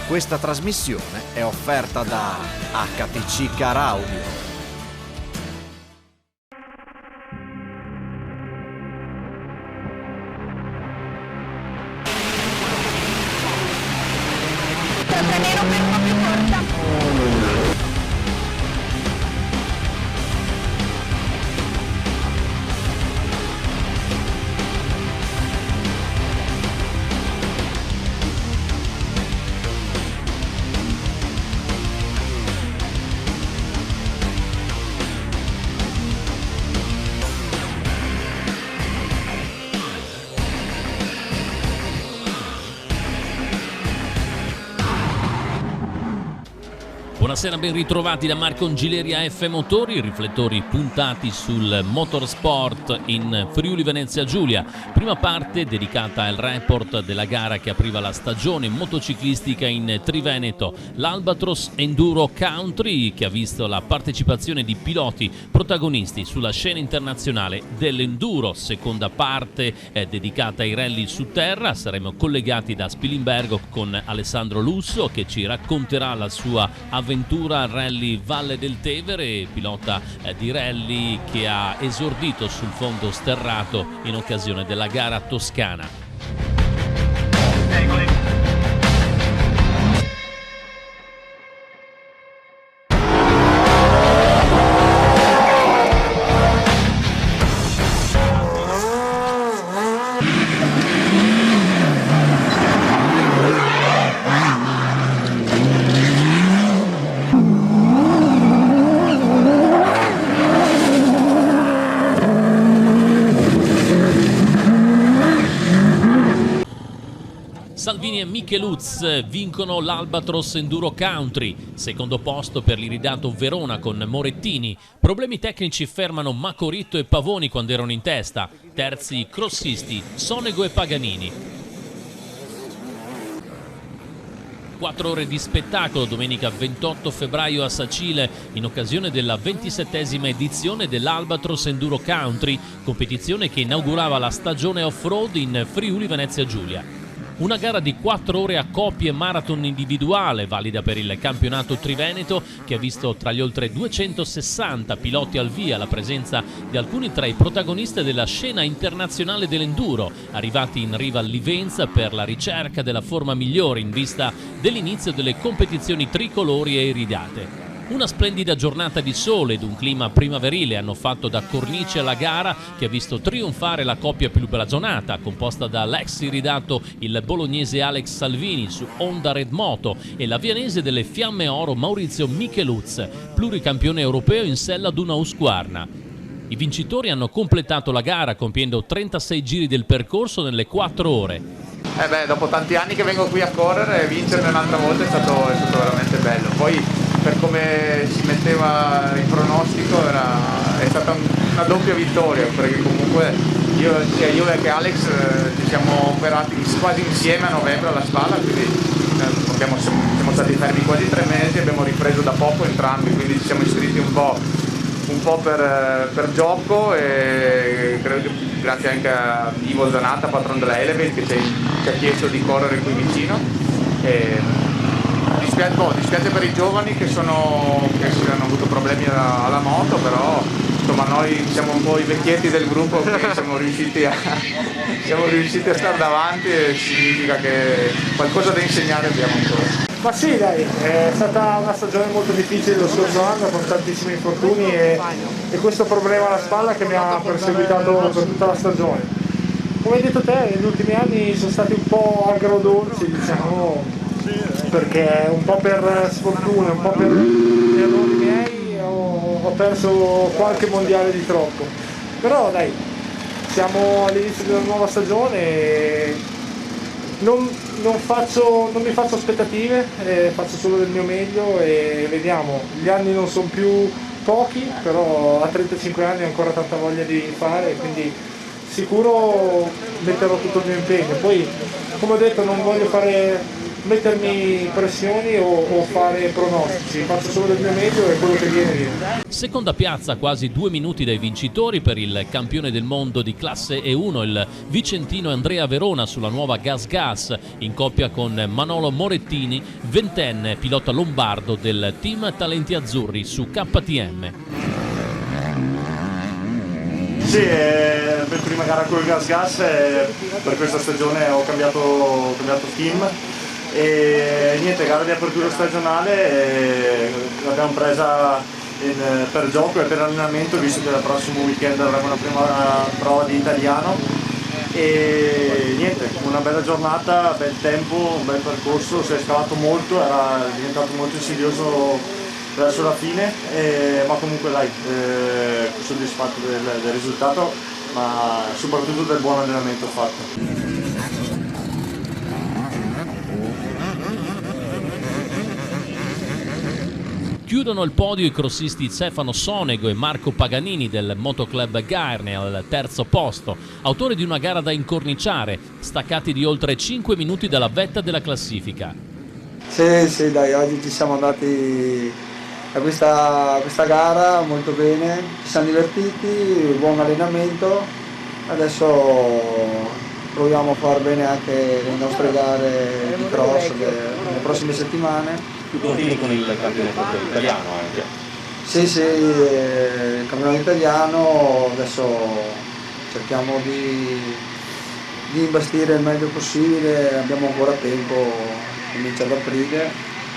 Questa trasmissione è offerta da HTC Car Audio. Buonasera, ben ritrovati da Marco Angileri a F Motori, riflettori puntati sul motorsport in Friuli Venezia Giulia. Prima parte dedicata al report della gara che apriva la stagione motociclistica in Triveneto, l'Albatros Enduro Country, che ha visto la partecipazione di piloti protagonisti sulla scena internazionale dell'enduro. Seconda parte dedicata ai rally su terra, saremo collegati da Spilimbergo con Alessandro Lusso che ci racconterà la sua avventura al rally Valle del Tevere, pilota di rally che ha esordito sul fondo sterrato in occasione della gara toscana. Salvini e Micheluz vincono l'Albatros Enduro Country, secondo posto per l'iridato Verona con Morettini. Problemi tecnici fermano Macoritto e Pavoni quando erano in testa, terzi crossisti Sonego e Paganini. 4 ore di spettacolo domenica 28 febbraio a Sacile in occasione della 27esima edizione dell'Albatros Enduro Country, competizione che inaugurava la stagione off-road in Friuli Venezia Giulia. Una gara di 4 ore a coppie marathon individuale, valida per il campionato Triveneto, che ha visto tra gli oltre 260 piloti al via la presenza di alcuni tra i protagonisti della scena internazionale dell'enduro, arrivati in riva a Livenza per la ricerca della forma migliore in vista dell'inizio delle competizioni tricolori e iridate. Una splendida giornata di sole ed un clima primaverile hanno fatto da cornice alla gara che ha visto trionfare la coppia più blasonata, composta dall'ex iridato il bolognese Alex Salvini su Honda Red Moto e l'avianese delle Fiamme Oro Maurizio Micheluz, pluricampione europeo in sella ad una Husqvarna. I vincitori hanno completato la gara compiendo 36 giri del percorso nelle 4 ore. Dopo tanti anni che vengo qui a correre, vincerne un'altra volta è stato veramente bello. Poi per come si metteva il pronostico è stata una doppia vittoria, perché comunque sia io che Alex ci siamo operati quasi insieme a novembre alla spalla, quindi siamo stati fermi quasi 3 mesi, abbiamo ripreso da poco entrambi, quindi ci siamo iscritti un po' per gioco e credo che grazie anche a Ivo Zanata, patron della Elevate, che ci ha chiesto di correre qui vicino. Dispiace per i giovani che hanno avuto problemi alla moto, però insomma noi siamo un po' i vecchietti del gruppo, quindi siamo riusciti a stare davanti e significa che qualcosa da insegnare abbiamo ancora. Ma sì dai, è stata una stagione molto difficile lo scorso anno con tantissimi infortuni e questo problema alla spalla che mi ha perseguitato per tutta la stagione. Come hai detto te, negli ultimi anni sono stati un po' agrodolci, diciamo, perché un po' per sfortuna, un po' per errori miei ho perso qualche mondiale di troppo. Però dai, siamo all'inizio della nuova stagione e non mi faccio aspettative, faccio solo del mio meglio e vediamo. Gli anni non sono più pochi, però a 35 anni ho ancora tanta voglia di fare, quindi sicuro metterò tutto il mio impegno. Poi, come ho detto, non voglio fare mettermi pressioni o fare pronostici, faccio solo del mio meglio e quello che viene. Seconda piazza, quasi 2 minuti dai vincitori per il campione del mondo di classe E1, il vicentino Andrea Verona sulla nuova Gas Gas, in coppia con Manolo Morettini, ventenne pilota lombardo del team Talenti Azzurri su KTM. Sì, per prima gara con il Gas Gas, per questa stagione ho cambiato team e niente, gara di apertura stagionale l'abbiamo presa per gioco e per allenamento, visto che il prossimo weekend avremo una prima prova di italiano e niente, una bella giornata, bel tempo, un bel percorso, si è scavato molto, era diventato molto insidioso verso la fine, ma comunque dai, soddisfatto del risultato, ma soprattutto del buon allenamento fatto. Chiudono il podio i crossisti Stefano Sonego e Marco Paganini del Motoclub Gaerne al terzo posto, autori di una gara da incorniciare, staccati di oltre 5 minuti dalla vetta della classifica. Sì, dai, oggi ci siamo andati a questa gara molto bene, ci siamo divertiti, buon allenamento, adesso proviamo a far bene anche le nostre gare di cross nelle prossime settimane. Continui con il campionato italiano anche? Sì, il campionato italiano, adesso cerchiamo di investire il meglio possibile, abbiamo ancora tempo, comincia ad aprile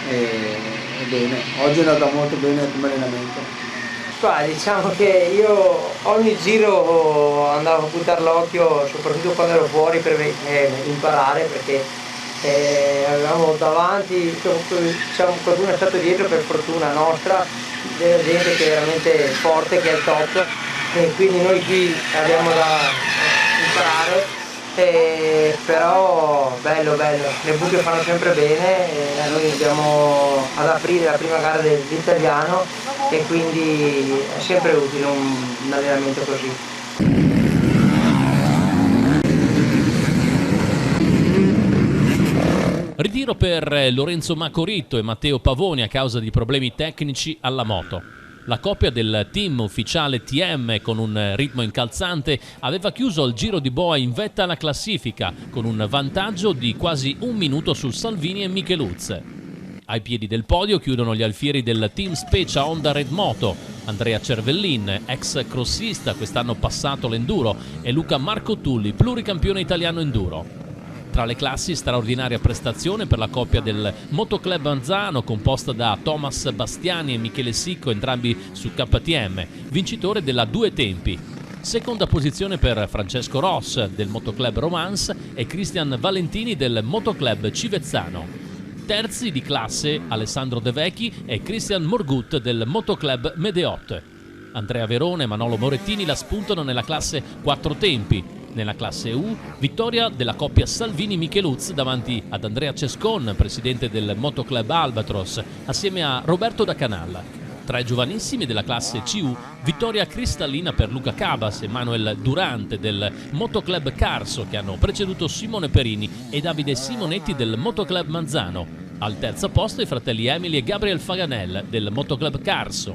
e bene, oggi è andata molto bene come allenamento. Diciamo che io ogni giro andavo a puntare l'occhio, soprattutto quando ero fuori, per imparare, perché avevamo davanti, diciamo, qualcuno è stato dietro per fortuna nostra, della gente che è veramente forte, che è il top, e quindi noi qui abbiamo da imparare, però bello, le buche fanno sempre bene, noi andiamo ad aprire la prima gara dell'italiano e quindi è sempre utile un allenamento così. Ritiro per Lorenzo Macoritto e Matteo Pavoni a causa di problemi tecnici alla moto. La coppia del team ufficiale TM con un ritmo incalzante aveva chiuso il giro di boa in vetta alla classifica con un vantaggio di quasi 1 minuto su Salvini e Micheluz. Ai piedi del podio chiudono gli alfieri del team Specia Honda Red Moto, Andrea Cervellin, ex crossista quest'anno passato l'enduro, e Luca Marco Tulli, pluricampione italiano enduro. Tra le classi, straordinaria prestazione per la coppia del Motoclub Manzano, composta da Thomas Bastiani e Michele Sicco, entrambi su KTM, vincitore della Due Tempi. Seconda posizione per Francesco Ross del Motoclub Romance e Cristian Valentini del Motoclub Civezzano. Terzi di classe Alessandro De Vecchi e Christian Morgut del Motoclub Medeot. Andrea Verona e Manolo Morettini la spuntano nella classe 4 tempi. Nella classe U, vittoria della coppia Salvini-Micheluz davanti ad Andrea Cescon, presidente del Motoclub Albatros, assieme a Roberto Da Canalla. Tra i giovanissimi della classe CU, vittoria cristallina per Luca Cabas e Manuel Durante del Motoclub Carso, che hanno preceduto Simone Perini e Davide Simonetti del Motoclub Manzano. Al terzo posto i fratelli Emily e Gabriel Faganel del Motoclub Carso.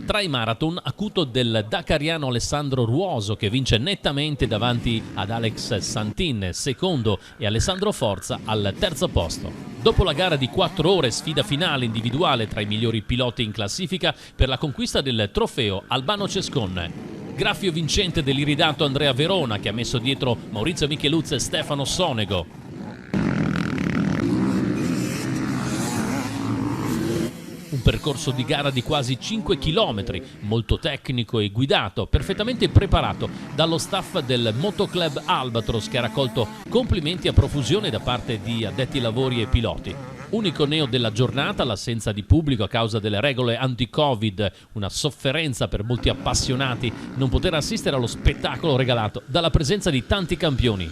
Tra i marathon, acuto del dakariano Alessandro Ruoso, che vince nettamente davanti ad Alex Santin, secondo, e Alessandro Forza al terzo posto. Dopo la gara di 4 ore, sfida finale individuale tra i migliori piloti in classifica per la conquista del trofeo Albano Cescon. Graffio vincente dell'iridato Andrea Verona, che ha messo dietro Maurizio Micheluz e Stefano Sonego. Un percorso di gara di quasi 5 km, molto tecnico e guidato, perfettamente preparato dallo staff del Motoclub Albatros, che ha raccolto complimenti a profusione da parte di addetti ai lavori e piloti. Unico neo della giornata l'assenza di pubblico a causa delle regole anti-Covid, una sofferenza per molti appassionati non poter assistere allo spettacolo regalato dalla presenza di tanti campioni.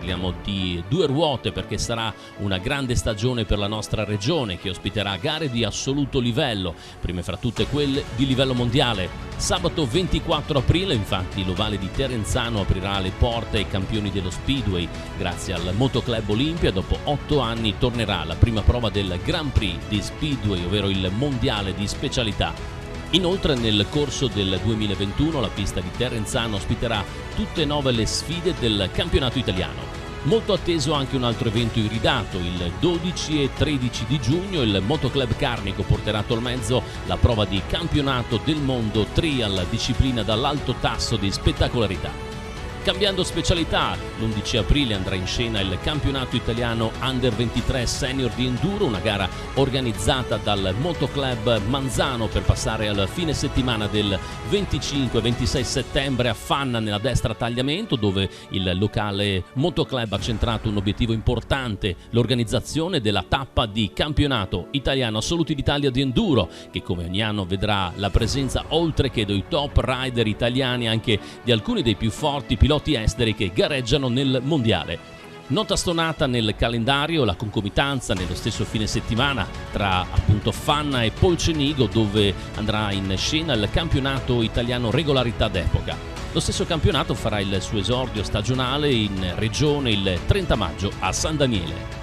parliamo di due ruote perché sarà una grande stagione per la nostra regione che ospiterà gare di assoluto livello, prime fra tutte quelle di livello mondiale. Sabato 24 aprile infatti l'Ovale di Terenzano aprirà le porte ai campioni dello Speedway. Grazie al Motoclub Olimpia dopo 8 anni tornerà la prima prova del Grand Prix di Speedway, ovvero il mondiale di specialità. Inoltre nel corso del 2021 la pista di Terenzano ospiterà tutte e 9 le sfide del campionato italiano. Molto atteso anche un altro evento iridato, il 12 e 13 di giugno il Motoclub Carnico porterà a Tolmezzo la prova di campionato del mondo trial, disciplina dall'alto tasso di spettacolarità. Cambiando specialità, l'11 aprile andrà in scena il campionato italiano Under 23 Senior di Enduro, una gara organizzata dal Motoclub Manzano per passare al fine settimana del 25-26 settembre a Fanna nella destra tagliamento, dove il locale Motoclub ha centrato un obiettivo importante, l'organizzazione della tappa di campionato italiano assoluti d'Italia di Enduro, che come ogni anno vedrà la presenza oltre che dei top rider italiani anche di alcuni dei più forti piloti esteri che gareggiano nel mondiale. Nota stonata nel calendario la concomitanza nello stesso fine settimana tra appunto Fanna e Polcenigo, dove andrà in scena il campionato italiano regolarità d'epoca. Lo stesso campionato farà il suo esordio stagionale in regione il 30 maggio a San Daniele.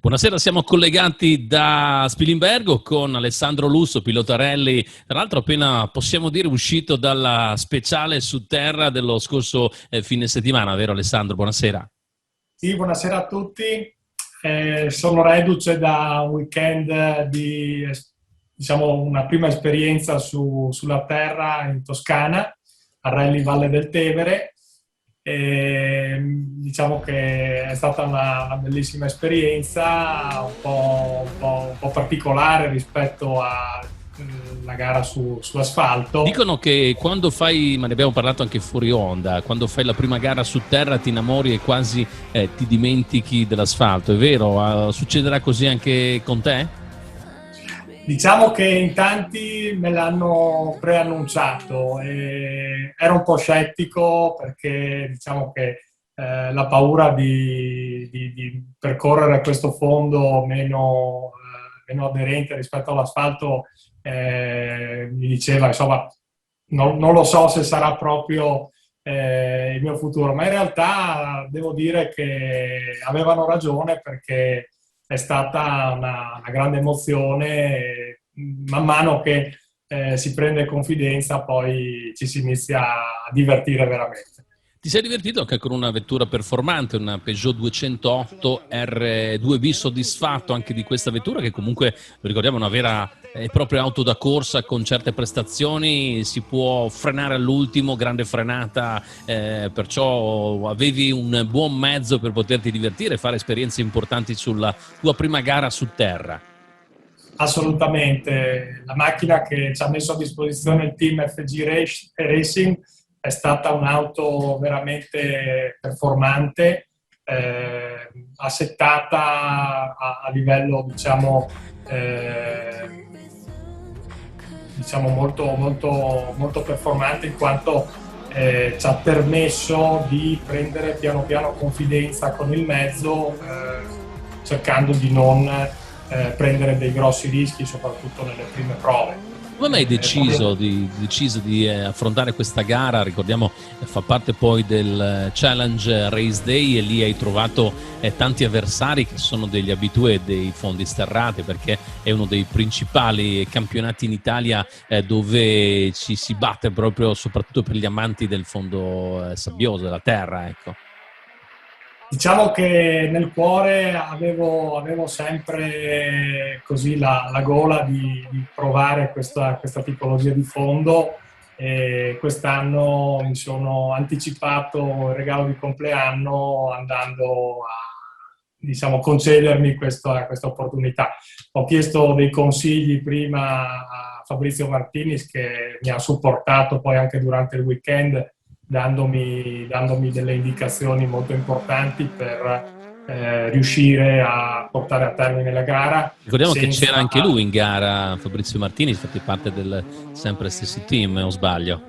Buonasera, siamo collegati da Spilimbergo con Alessandro Lusso, pilota rally, tra l'altro appena possiamo dire uscito dalla speciale su terra dello scorso fine settimana, vero Alessandro? Buonasera. Sì, buonasera a tutti. Sono reduce da un weekend di, diciamo, una prima esperienza sulla terra in Toscana, a Rally Valle del Tevere. Diciamo che è stata una bellissima esperienza, un po' particolare rispetto alla gara su asfalto. Dicono che quando fai, ma ne abbiamo parlato anche fuori onda, quando fai la prima gara su terra ti innamori e quasi ti dimentichi dell'asfalto, è vero? Succederà così anche con te? Diciamo che in tanti me l'hanno preannunciato e ero un po' scettico perché diciamo che la paura di percorrere questo fondo meno aderente rispetto all'asfalto mi diceva, insomma, non lo so se sarà proprio il mio futuro, ma in realtà devo dire che avevano ragione perché è stata una grande emozione. Man mano che si prende confidenza poi ci si inizia a divertire veramente. Ti sei divertito anche con una vettura performante, una Peugeot 208 R2B, soddisfatto anche di questa vettura che comunque, lo ricordiamo, è una vera e propria auto da corsa con certe prestazioni, si può frenare all'ultimo, grande frenata, perciò avevi un buon mezzo per poterti divertire e fare esperienze importanti sulla tua prima gara su terra. Assolutamente, la macchina che ci ha messo a disposizione il team FG Racing è stata un'auto veramente performante, assettata a livello diciamo molto performante, in quanto ci ha permesso di prendere piano piano confidenza con il mezzo, cercando di non prendere dei grossi rischi, soprattutto nelle prime prove. Come mai hai deciso di affrontare questa gara? Ricordiamo, fa parte poi del Challenge Race Day e lì hai trovato tanti avversari che sono degli abitué dei fondi sterrati, perché è uno dei principali campionati in Italia dove ci si batte proprio soprattutto per gli amanti del fondo sabbioso, della terra, ecco. Diciamo che nel cuore avevo sempre così la gola di provare questa tipologia di fondo, e quest'anno mi sono anticipato il regalo di compleanno andando a concedermi questa opportunità. Ho chiesto dei consigli prima a Fabrizio Martinis, che mi ha supportato poi anche durante il weekend, dandomi delle indicazioni molto importanti per riuscire a portare a termine la gara. Ricordiamo che c'era anche lui in gara, Fabrizio Martini, fate parte del sempre stesso team, o sbaglio?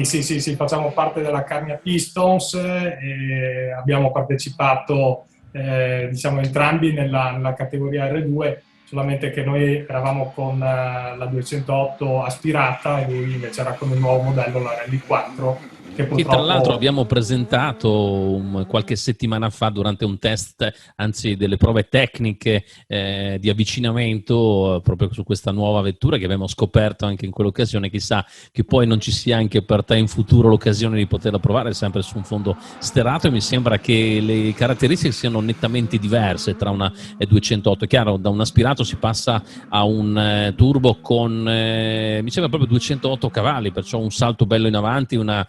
Sì, facciamo parte della Carnia Pistons e abbiamo partecipato diciamo entrambi nella categoria R2, solamente che noi eravamo con la 208 aspirata e lui invece era con il nuovo modello, la Rally 4. Che tra l'altro abbiamo presentato qualche settimana fa durante un test, anzi delle prove tecniche di avvicinamento proprio su questa nuova vettura che abbiamo scoperto anche in quell'occasione. Chissà che poi non ci sia anche per te in futuro l'occasione di poterla provare sempre su un fondo sterato, e mi sembra che le caratteristiche siano nettamente diverse tra una 208. È chiaro, da un aspirato si passa a un turbo con mi sembra proprio 208 cavalli, perciò un salto bello in avanti, una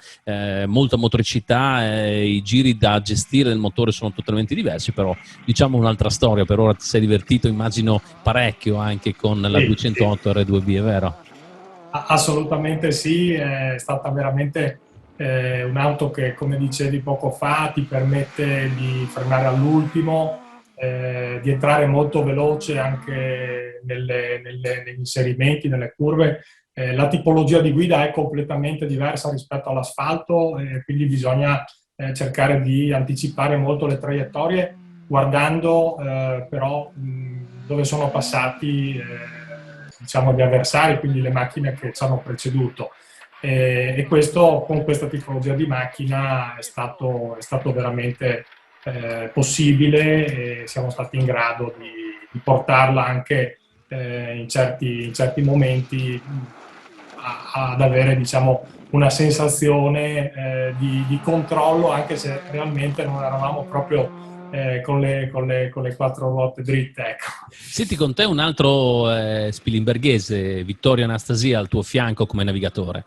molta motricità, i giri da gestire del motore sono totalmente diversi, però diciamo un'altra storia. Per ora ti sei divertito, immagino, parecchio anche con la 208 R2B, è vero? Assolutamente sì, è stata veramente un'auto che, come dicevi poco fa, ti permette di frenare all'ultimo, di entrare molto veloce anche negli inserimenti, nelle curve. La tipologia di guida è completamente diversa rispetto all'asfalto, quindi bisogna cercare di anticipare molto le traiettorie, guardando però dove sono passati diciamo gli avversari, quindi le macchine che ci hanno preceduto. E questo, con questa tipologia di macchina, è stato veramente possibile, e siamo stati in grado di portarla anche in certi momenti ad avere, diciamo, una sensazione di controllo, anche se realmente non eravamo proprio con le quattro ruote dritte, ecco. Senti, con te un altro spilimberghese, Vittorio Anastasia, al tuo fianco come navigatore.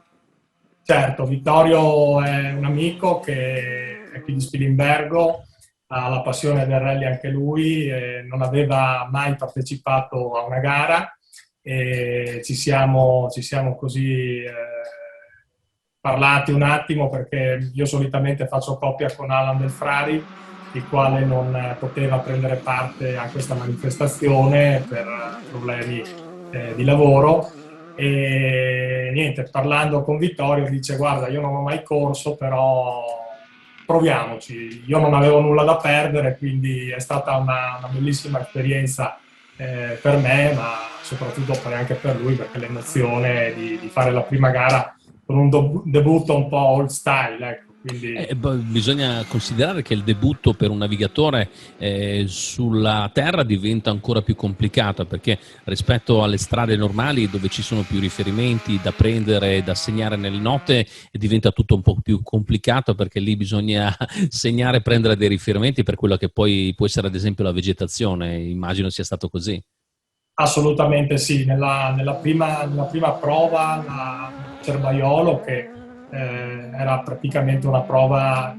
Certo, Vittorio è un amico che è qui di Spilimbergo, ha la passione del rally anche lui, non aveva mai partecipato a una gara, e ci siamo così parlati un attimo, perché io solitamente faccio coppia con Alan Del Frari, il quale non poteva prendere parte a questa manifestazione per problemi di lavoro. E niente, parlando con Vittorio dice: guarda, io non ho mai corso, però proviamoci. Io non avevo nulla da perdere, quindi è stata una bellissima esperienza per me, ma soprattutto anche per lui, perché l'emozione di fare la prima gara con un debutto un po' old style, ecco. Quindi bisogna considerare che il debutto per un navigatore sulla terra diventa ancora più complicato, perché rispetto alle strade normali, dove ci sono più riferimenti da prendere e da segnare nelle note, diventa tutto un po' più complicato, perché lì bisogna segnare e prendere dei riferimenti per quello che poi può essere ad esempio la vegetazione. Immagino sia stato così. Assolutamente sì, nella prima prova, la Cervaiolo, che era praticamente una prova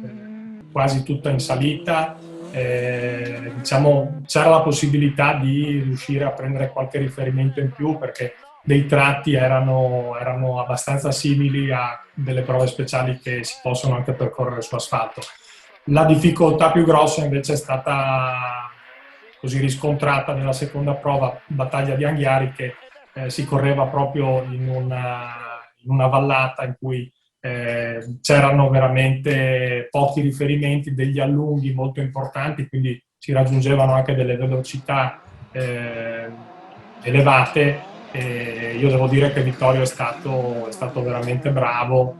quasi tutta in salita, diciamo, c'era la possibilità di riuscire a prendere qualche riferimento in più, perché dei tratti erano abbastanza simili a delle prove speciali che si possono anche percorrere su asfalto. La difficoltà più grossa invece è stata così riscontrata nella seconda prova, Battaglia di Anghiari, che si correva proprio in una vallata in cui c'erano veramente pochi riferimenti, degli allunghi molto importanti, quindi si raggiungevano anche delle velocità elevate. E io devo dire che Vittorio è stato veramente bravo,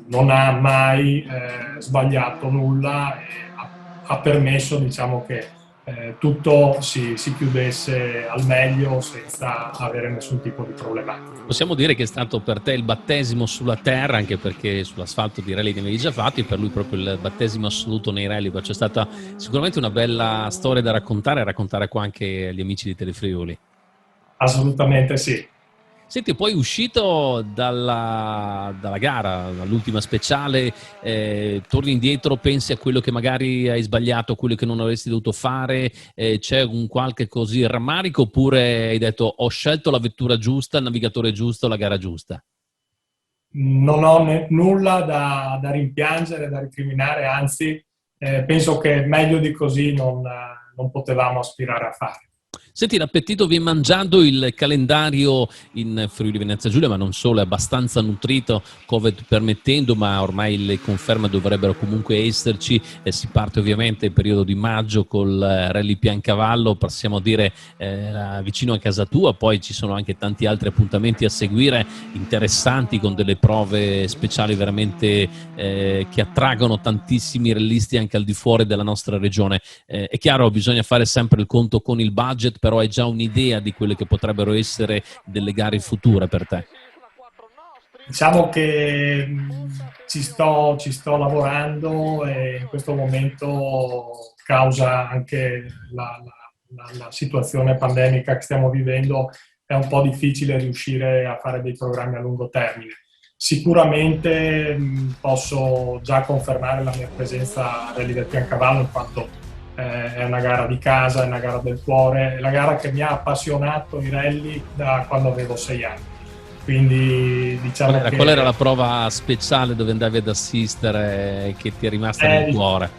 non ha mai sbagliato nulla, e ha permesso, diciamo, che tutto si chiudesse al meglio senza avere nessun tipo di problematica. Possiamo dire che è stato per te il battesimo sulla terra, anche perché sull'asfalto di rally ne avevi già fatti, per lui proprio il battesimo assoluto nei rally. C'è stata sicuramente una bella storia da raccontare qua anche agli amici di Telefriuli. Assolutamente sì. Senti, poi uscito dalla gara, all'ultima speciale, torni indietro, pensi a quello che magari hai sbagliato, quello che non avresti dovuto fare, c'è un qualche così rammarico, oppure hai detto ho scelto la vettura giusta, il navigatore giusto, la gara giusta? Non ho nulla da rimpiangere, da recriminare, anzi penso che meglio di così non potevamo aspirare a fare. Senti, l'appetito viene mangiando, il calendario in Friuli Venezia Giulia, ma non solo, è abbastanza nutrito, Covid permettendo, ma ormai le conferme dovrebbero comunque esserci. Si parte ovviamente il periodo di maggio col Rally Piancavallo, possiamo dire vicino a casa tua, poi ci sono anche tanti altri appuntamenti a seguire, interessanti, con delle prove speciali veramente che attraggono tantissimi rallisti anche al di fuori della nostra regione. È chiaro, bisogna fare sempre il conto con il budget, però hai già un'idea di quelle che potrebbero essere delle gare future per te? Diciamo che ci sto lavorando, e in questo momento, causa anche la situazione pandemica che stiamo vivendo, è un po' difficile riuscire a fare dei programmi a lungo termine. Sicuramente posso già confermare la mia presenza a Rally del Piancavallo, in quanto è una gara di casa, è una gara del cuore, è la gara che mi ha appassionato i rally da quando avevo 6 anni. Quindi diciamo qual era la prova speciale dove andavi ad assistere che ti è rimasta nel cuore?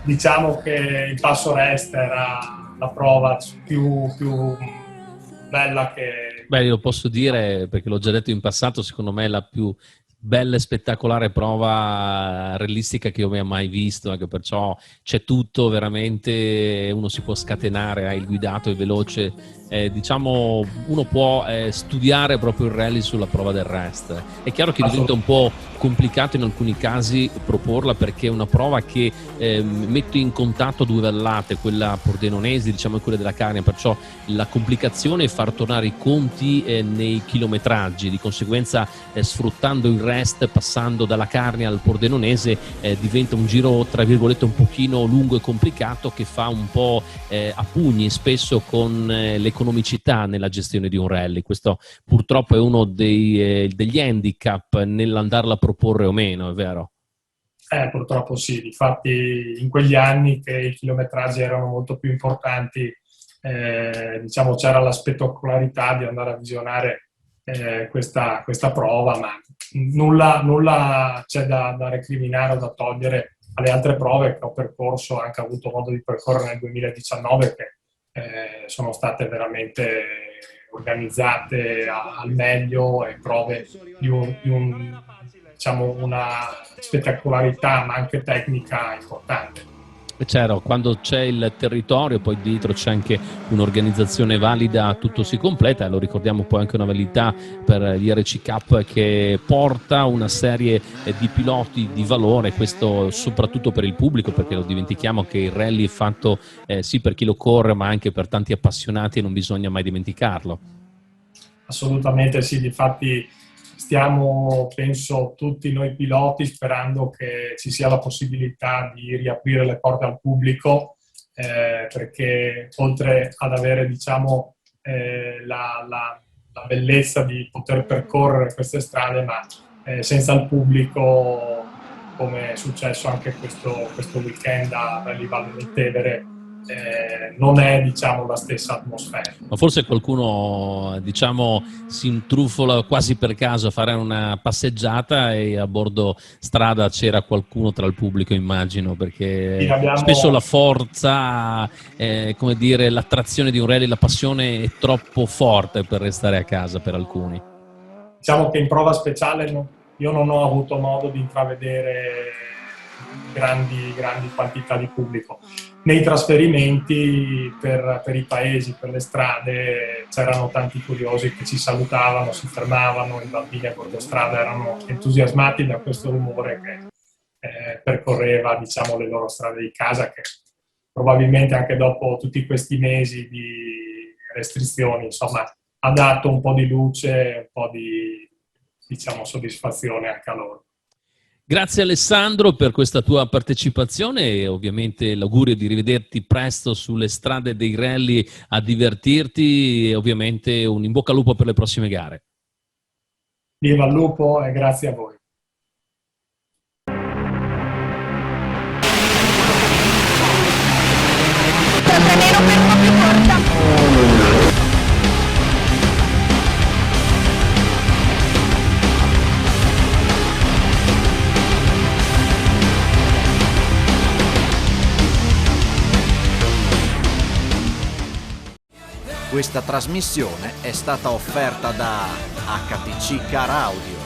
Diciamo che il Passo Rest era la prova più bella che... Beh, lo posso dire perché l'ho già detto in passato, secondo me è la più bella e spettacolare prova realistica che io abbia mai visto, anche perciò c'è tutto veramente, uno si può scatenare, hai il guidato, è veloce, diciamo uno può studiare proprio il rally sulla prova del rest. È chiaro che diventa un po' complicato in alcuni casi proporla, perché è una prova che mette in contatto due vallate, quella pordenonese diciamo e quella della Carnia, perciò la complicazione è far tornare i conti nei chilometraggi, di conseguenza sfruttando il rest, passando dalla Carnia al pordenonese, diventa un giro tra virgolette un pochino lungo e complicato, che fa un po' a pugni spesso con l'economicità nella gestione di un rally. Questo purtroppo è uno degli handicap nell'andarla a proporre o meno, è vero? Purtroppo sì, difatti in quegli anni che i chilometraggi erano molto più importanti, diciamo c'era la spettacolarità di andare a visionare questa prova, ma nulla c'è da recriminare o da togliere alle altre prove che ho percorso, anche avuto modo di percorrere nel 2019, che sono state veramente organizzate al meglio, e prove diciamo una spettacolarità ma anche tecnica importante. Certo, quando c'è il territorio, poi dietro c'è anche un'organizzazione valida, tutto si completa. Lo ricordiamo, poi anche una validità per gli RC Cup che porta una serie di piloti di valore, questo soprattutto per il pubblico, perché lo dimentichiamo che il rally è fatto sì per chi lo corre, ma anche per tanti appassionati, e non bisogna mai dimenticarlo. Assolutamente sì, difatti stiamo, penso, tutti noi piloti sperando che ci sia la possibilità di riaprire le porte al pubblico, perché oltre ad avere, diciamo, la bellezza di poter percorrere queste strade, ma senza il pubblico, come è successo anche questo weekend a Rally Valle del Tevere, non è, diciamo, la stessa atmosfera. Ma forse qualcuno, diciamo, si intrufola quasi per caso a fare una passeggiata e a bordo strada c'era qualcuno tra il pubblico, immagino, perché sì, spesso la forza, come dire, l'attrazione di un rally, la passione è troppo forte per restare a casa per alcuni. Diciamo che in prova speciale io non ho avuto modo di intravedere grandi quantità di pubblico. Nei trasferimenti per i paesi, per le strade, c'erano tanti curiosi che ci salutavano, si fermavano, i bambini a bordo strada erano entusiasmati da questo rumore che percorreva, diciamo, le loro strade di casa, che probabilmente anche dopo tutti questi mesi di restrizioni, insomma, ha dato un po' di luce, un po' di, diciamo, soddisfazione anche a loro. Grazie Alessandro per questa tua partecipazione, e ovviamente l'augurio di rivederti presto sulle strade dei rally a divertirti, e ovviamente un in bocca al lupo per le prossime gare. Viva il lupo e grazie a voi. Questa trasmissione è stata offerta da HTC Car Audio.